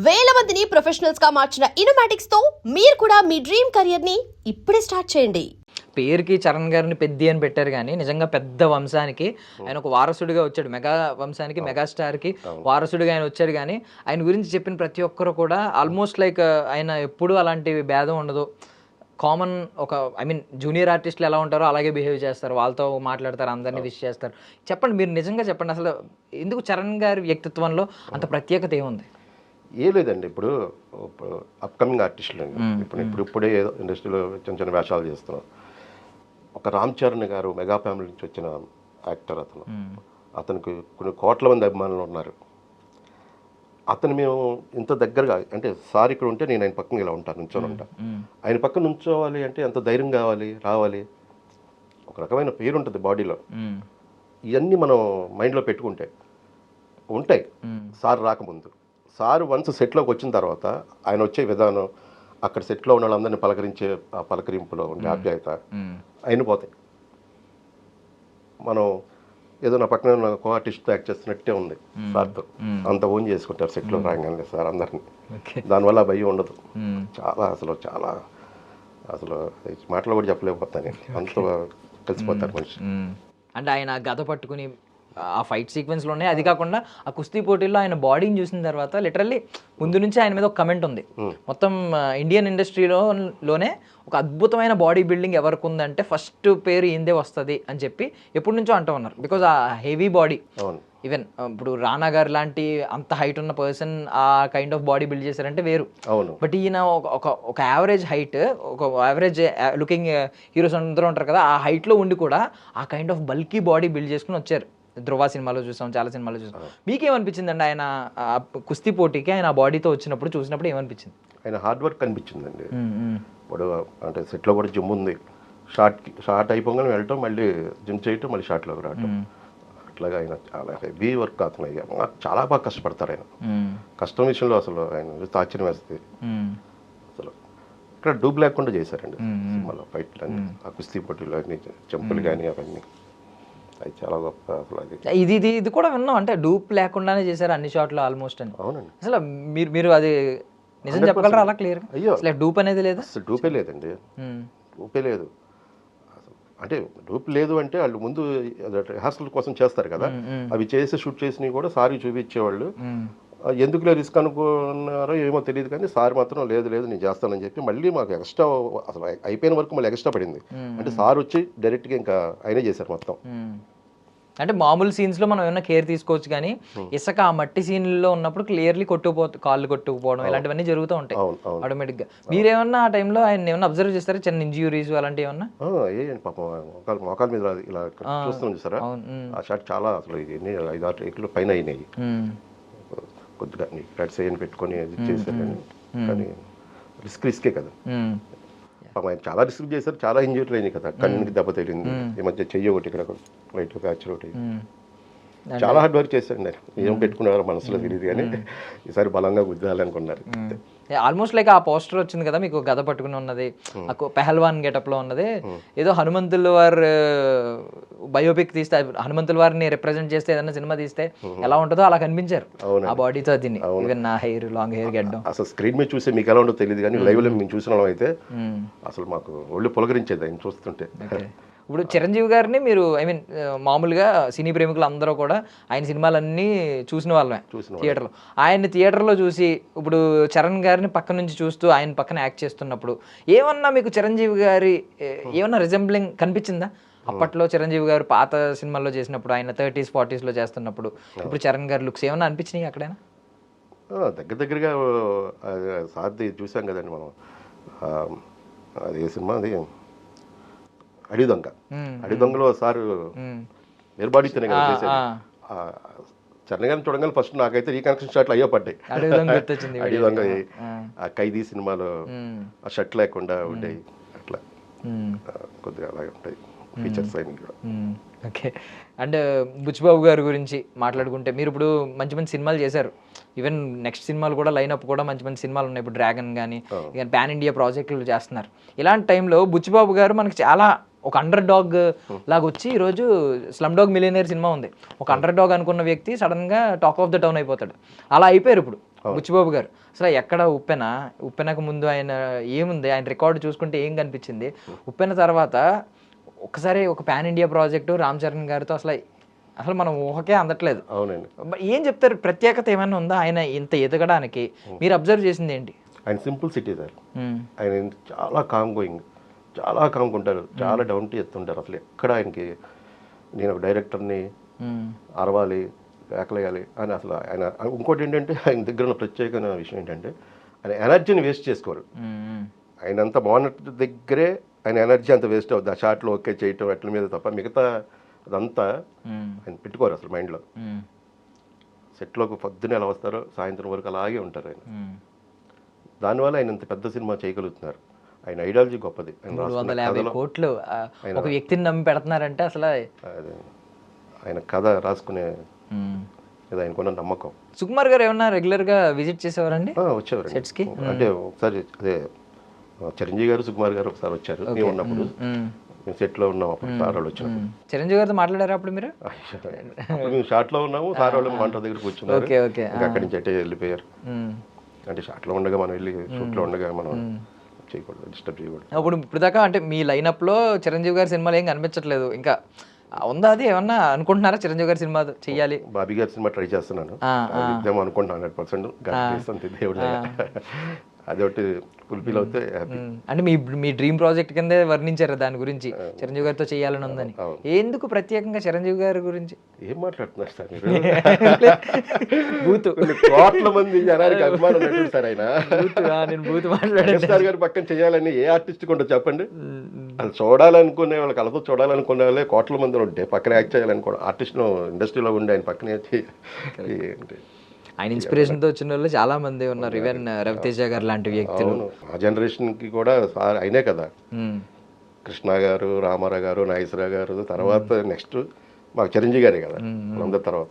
వేల మందిని ప్రొఫెషనల్స్ గా మార్చిన ఇనోమాటిక్స్ తో మీరు కూడా మీ డ్రీమ్ కెరియర్ ని ఇప్పుడే స్టార్ట్ చేయండి. పేరుకి చరణ్ గారిని పెద్ది అని పెట్టారు కానీ నిజంగా పెద్ద వంశానికి ఆయన ఒక వారసుడిగా వచ్చాడు. మెగా వంశానికి మెగాస్టార్కి వారసుడిగా ఆయన వచ్చాడు. కానీ ఆయన గురించి చెప్పిన ప్రతి ఒక్కరు కూడా ఆల్మోస్ట్ లైక్ ఆయన ఎప్పుడూ అలాంటి భేదం ఉండదు. కామన్ ఒక జూనియర్ ఆర్టిస్టులు ఎలా ఉంటారో అలాగే బిహేవ్ చేస్తారు, వాళ్ళతో మాట్లాడతారు, అందరినీ విష్ చేస్తారు. చెప్పండి, మీరు నిజంగా చెప్పండి, అసలు ఎందుకు చరణ్ గారి వ్యక్తిత్వంలో అంత ప్రత్యేకత ఏముంది? ఏ లేదండి, ఇప్పుడు అప్కమింగ్ ఆర్టిస్టులు అండి, ఇప్పుడే ఏదో ఇండస్ట్రీలో చిన్న చిన్న వేషాలు చేస్తున్నాం. ఒక రామ్ చరణ్ గారు మెగా ఫ్యామిలీ నుంచి వచ్చిన యాక్టర్. అతనికి కొన్ని కోట్ల మంది అభిమానులు ఉన్నారు. అతను మేము ఇంత దగ్గరగా అంటే సార్ ఇక్కడ ఉంటే నేను ఆయన పక్కన ఇలా ఉంటాను, నుంచొని ఉంటాను. ఆయన పక్కన నుంచోవాలి అంటే ఎంత ధైర్యం కావాలి, రావాలి. ఒక రకమైన పేరు ఉంటుంది బాడీలో. ఇవన్నీ మనం మైండ్లో పెట్టుకుంటే ఉంటాయి. సార్ రాకముందు, సార్ వన్స్ సెట్లోకి వచ్చిన తర్వాత ఆయన వచ్చే విధానం, అక్కడ సెట్లో ఉన్న వాళ్ళందరినీ పలకరించే ఆ పలకరింపులో ఉండే ఆప్యాయత అయిన పోతాయి. మనం ఏదో నా పక్కన కో ఆర్టిస్ట్తో యాక్ట్ చేస్తున్నట్టే ఉంది సార్తో. అంత ఓన్ చేసుకుంటారు సెట్లో రాగానే సార్ అందరినీ. దానివల్ల భయం ఉండదు. చాలా అసలు మాటలు కూడా చెప్పలేకపోతాను, అంత కలిసిపోతారు మనిషి. అంటే ఆయన గద పట్టుకుని ఆ ఫైట్ సీక్వెన్స్లోనే, అది కాకుండా ఆ కుస్తీ పోటీల్లో ఆయన బాడీని చూసిన తర్వాత లిటరల్లీ ముందు నుంచి ఆయన మీద ఒక కమెంట్ ఉంది. మొత్తం ఇండియన్ ఇండస్ట్రీలోనే ఒక అద్భుతమైన బాడీ బిల్డింగ్ ఎవరికి ఉందంటే ఫస్ట్ పేరు ఈందే వస్తుంది అని చెప్పి ఎప్పటి నుంచో అంటూ ఉన్నారు. బికాజ్ ఆ హెవీ బాడీ, ఈవెన్ ఇప్పుడు రానా గారు లాంటి అంత హైట్ ఉన్న పర్సన్ ఆ కైండ్ ఆఫ్ బాడీ బిల్డ్ చేశారంటే వేరు. బట్ ఈయన ఒక యావరేజ్ హైట్, ఒక యావరేజ్ లుకింగ్ హీరోస్ అందరూ ఉంటారు కదా, ఆ హైట్లో ఉండి కూడా ఆ kind of bulky body build చేసుకుని వచ్చారు. ధ్రువ సినిమాలో చూసాం, చాలా సినిమాలో చూసాం. మీకేమనిపించింది అండి ఆయన కుస్తీ పోటీకి ఆయన బాడీతో వచ్చినప్పుడు చూసినప్పుడు ఏమనిపించింది? ఆయన హార్డ్ వర్క్ అనిపించిందండి. ఇప్పుడు అంటే సెట్లో కూడా జిమ్ ఉంది, షార్ట్ అయిపోగానే వెళ్ళటం, మళ్ళీ జిమ్ చేయటం, మళ్ళీ షార్ట్లోకి రావటం. అట్లాగా ఆయన చాలా హెవీ వర్క్ అవుతున్నాయి. చాలా బాగా కష్టపడతారు ఆయన. కష్టం విషయంలో అసలు ఆయన ఆశ్చర్యం వేస్తుంది. అసలు ఇక్కడ డూబ్ లేకుండా చేశారండి సినిమాలో ఫైట్లు అన్ని, ఆ కుస్తీ పోటీలు అన్ని, జంపులు కానీ అవన్నీ. అది చాలా గొప్ప. అసలు అది ఇది కూడా విన్నాం, అంటే డూప్ లేకుండానే చేశారు అన్ని షాట్లు ఆల్మోస్ట్ అని. అవునండి. అసలు మీరు అది నిజం చెప్పగలరా అలా క్లియర్? అయ్యో, అసలు డూప్ అనేది లేదు, అసలు డూపే లేదండి, డూపే లేదు. అంటే డూప్ లేదు అంటే వాళ్ళు ముందు రిహార్సల్ కోసం చేస్తారు కదా, అవి చేసి షూట్ చేసినవి కూడా సారీ చూపించేవాళ్ళు. ఎందుకులే రిస్క్ అనుకున్నారో ఏమో తెలియదు, కానీ సార్ మాత్రం లేదు నేను చేస్తానని చెప్పి మళ్ళీ మాకు ఎక్స్ట్రా, అసలు అయిపోయిన వరకు మళ్ళీ ఎక్స్ట్రా పడింది. అంటే సార్ వచ్చి డైరెక్ట్గా ఇంకా ఆయనే చేశారు మొత్తం. అంటే మామూలు సీన్స్లో మనం ఏమైనా కేర్ తీసుకోవచ్చు, కానీ ఇసుక ఆ మట్టి సీన్లో ఉన్నప్పుడు క్లియర్లీ కాళ్ళు కొట్టుకుపోవడం ఇలాంటివన్నీ జరుగుతూ ఉంటాయి ఆటోమేటిక్గా. మీరేమన్నా ఆ టైంలో ఆయన ఏమన్నా అబ్జర్వ్ చేస్తారా, చిన్న ఇంజ్యూరీస్ అలాంటివి ఏమన్నా? పాపం మోకాల మీద ఇలా చూస్తున్నాం చూసారా, ఆ షాట్ చాలా అసలు 5-6 టేకులు పైన అయినాయి. కొద్దిగా ఫ్లాట్స్ అయ్యని పెట్టుకొని చేశారు, కానీ రిస్కే కదా. ఆయన చాలా రిస్క్ చేశారు, చాలా ఇంజూరీ అయినాయి కదా, కన్నుకి దెబ్బ తగిలింది, ఈ మధ్య చెయ్యి ఒకటి ఇక్కడ లైట్ ఫ్రాక్చర్ ఒకటి. చాలా హార్డ్ వర్క్ చేశారు. ఏం పెట్టుకున్నారు మనసులో తెలియదు, కానీ ఈసారి బలంగా గుద్దాలనుకున్నారు. ఆల్మోస్ట్ లైక్ ఆ పోస్టర్ వచ్చింది కదా మీకు, గద పట్టుకుని ఉన్నది, పెహల్వాన్ గెటప్ లో ఉన్నది. ఏదో హనుమంతుల వారు బయోపిక్ తీస్తే, హనుమంతుల వారిని రిప్రజెంట్ చేస్తే ఏదైనా సినిమా తీస్తే ఎలా ఉంటుందో అలా కనిపించారు ఆ బాడీతో. దీన్ని ఈవెన్ నా హెయిర్, లాంగ్ హెయిర్ గెడ్డం అసలు స్క్రీన్ మీద చూస్తే మీకు ఎలా ఉంటుందో తెలియదు, కానీ లైవ్ లో మేము చూసిన అయితే అసలు మాకు ఒళ్ళు పొలకరించేది ఆయన చూస్తుంటే. ఇప్పుడు చిరంజీవి గారిని మీరు మామూలుగా సినీ ప్రేమికులు అందరూ కూడా ఆయన సినిమాలన్నీ చూసిన వాళ్ళమే థియేటర్లో. ఆయన్ని థియేటర్లో చూసి ఇప్పుడు చరణ్ గారిని పక్క నుంచి చూస్తూ ఆయన పక్కన యాక్ట్ చేస్తున్నప్పుడు ఏమన్నా మీకు చిరంజీవి గారి ఏమన్నా రిజెంబ్లింగ్ కనిపించిందా? అప్పట్లో చిరంజీవి గారు పాత సినిమాల్లో చేసినప్పుడు, ఆయన 30s 40s చేస్తున్నప్పుడు, ఇప్పుడు చరణ్ గారి లుక్స్ ఏమన్నా అనిపించినాయి అక్కడైనా? దగ్గరగా సార్ది చూసాం కదండి మనం. అది ఏ సినిమా, అది అడిదొంగలో సార్ నిర్బాడితేనే కదా చేసేది. చరణ్ గారిని చూడగానే ఫస్ట్ నాకైతే రీకనెక్షన్ షాట్లు అయ్యో పడ్డాయి. అడిదొంగ, ఆ ఖైదీ సినిమాలో ఆ షర్ట్ లేకుండా ఉండేవి, అట్లా కొద్దిగా అలాగే ఉంటాయి ఫీచర్స్ అయినవి కూడా. ఓకే. అండ్ బుచ్చిబాబు గారి గురించి మాట్లాడుకుంటే, మీరు ఇప్పుడు మంచి మంచి సినిమాలు చేశారు, ఈవెన్ నెక్స్ట్ సినిమాలు కూడా లైనప్ కూడా మంచి మంచి సినిమాలు ఉన్నాయి. ఇప్పుడు డ్రాగన్ కానీ పాన్ ఇండియా ప్రాజెక్టులు చేస్తున్నారు. ఇలాంటి టైంలో బుచ్చిబాబు గారు మనకి చాలా ఒక అండర్ డాగ్ లాగా వచ్చి ఈరోజు స్లమ్ డాగ్ మిలియనేర్ సినిమా ఉంది. ఒక అండర్ డాగ్ అనుకున్న వ్యక్తి సడన్గా టాక్ ఆఫ్ ద టౌన్ అయిపోతాడు. అలా అయిపోయారు ఇప్పుడు బుచ్చిబాబు గారు అసలు ఎక్కడ ఉప్పెనకు ముందు ఆయన ఏముంది, ఆయన రికార్డు చూసుకుంటే ఏం కనిపించింది, ఉప్పెన తర్వాత ఒకసారి ఒక pan India project Ram Charan గారితో అసలు మనం ఊహకే అందట్లేదు. అవునండి. ఏం చెప్తారు, ప్రత్యేకత ఏమైనా ఉందా ఆయన ఇంత ఎదగడానికి? మీరు అబ్జర్వ్ చేసింది ఏంటి? ఆయన సింపుల్ సిటీ సార్. ఆయన చాలా చాలా కామ్గా ఉంటారు, చాలా డౌన్ టు ఎత్తుంటారు. అసలు ఎక్కడ ఆయనకి నేను ఒక డైరెక్టర్ని అరవాలి వేకలేయాలి అని అసలు ఆయన. ఇంకోటి ఏంటంటే ఆయన దగ్గర ఉన్న ప్రత్యేకమైన విషయం ఏంటంటే ఆయన ఎనర్జీని వేస్ట్ చేసుకోరు. ఆయన అంత మానిటర్ దగ్గరే ఆయన ఎనర్జీ అంత వేస్ట్ అవుతుంది. ఆ షాట్లో ఓకే చేయటం అట్ల మీద తప్ప మిగతా అదంతా ఆయన పెట్టుకోరు అసలు మైండ్లో. సెట్లోకి పొద్దునే ఎలా వస్తారో సాయంత్రం వరకు అలాగే ఉంటారు ఆయన. దానివల్ల ఆయన ఇంత పెద్ద సినిమా చేయగలుగుతున్నారు. ఆయన ఐడియాలజీ గొప్పది. 350 కోట్లు ఒక వ్యక్తిని నమ్మి పెడుతున్నారంటే అసలు ఆయన కథ రాసుకునే ఇది ఆయనకున్న నమ్మకం. సుకుమార్ గారు ఏమన్నా రెగ్యులర్గా విజిట్ చేసేవారండి వచ్చేవారు సెట్స్కి? అంటే ఒకసారి అదే చిరంజీవి గారు సుకుమార్ గారు ఒకసారి వచ్చారు మేము ఉన్నప్పుడు. మేము సెట్లో ఉన్నాం అప్పుడు సార్ వాళ్ళు వచ్చినప్పుడు. చిరంజీవి గారితో మాట్లాడారు అప్పుడు మీరు? అప్పుడు మేము షాట్లో ఉన్నాము, సార్ వాళ్ళు వంట దగ్గర కూర్చున్నారు. అక్కడి నుంచి అట్టే వెళ్ళిపోయారు. అంటే షాట్లో ఉండగా మనం వెళ్ళి షూట్లో ఉండగా మనం చేయకూడదు, డిస్టర్బ్ చేయకూడదు. ఇప్పుడు దాకా అంటే మీ లైనప్లో చిరంజీవి గారి సినిమాలు ఏం కనిపించట్లేదు ఇంకా, ఉందా? అది ఏమన్నా అనుకుంటున్నారా చిరంజీవి గారి సినిమా చెయ్యాలి? బాబీ గారి సినిమా ట్రై చేస్తున్నాను, ఇద్దాం అనుకుంటున్నాను 100%. దేవుడు అదొకటి ఫుల్ఫిల్ అవుతే హ్యాపీ. అంటే మీ డ్రీమ్ ప్రాజెక్ట్ కిందే వర్ణించారు దాని గురించి, చిరంజీవి గారితో చేయాలని ఉందని. ఎందుకు ప్రత్యేకంగా చిరంజీవి గారి గురించి? ఏం మాట్లాడుతున్నారు సార్ మీరు? కోట్ల మంది జనానికి అభిమానం నటుడు సార్ ఆయన. నేను బూత్ మాట్లాడాను సార్ గారి పక్కన చేయాలని ఏ ఆర్టిస్ట్ కొంటో చెప్పండి. అది చూడాలనుకునే వాళ్ళకి కలతో చూడాలనుకునే వాళ్ళే కోట్ల మంది ఉంటే పక్కన యాక్ట్ చేయాలనుకోవడం ఆర్టిస్ట్ ఇండస్ట్రీలో ఉండే ఆయన పక్కనే ఏంటి. ఆయన ఇన్స్పిరేషన్తో వచ్చిన వాళ్ళు చాలా మంది ఉన్నారు, ఈవెన్ రవితేజ గారు లాంటి వ్యక్తులు. ఆ జనరేషన్కి కూడా అయినే కదా, కృష్ణ గారు, రామారావు గారు, నాగేశ్వరరావు గారు, తర్వాత నెక్స్ట్ మాకు చిరంజీవి గారే కదా అందరి తర్వాత.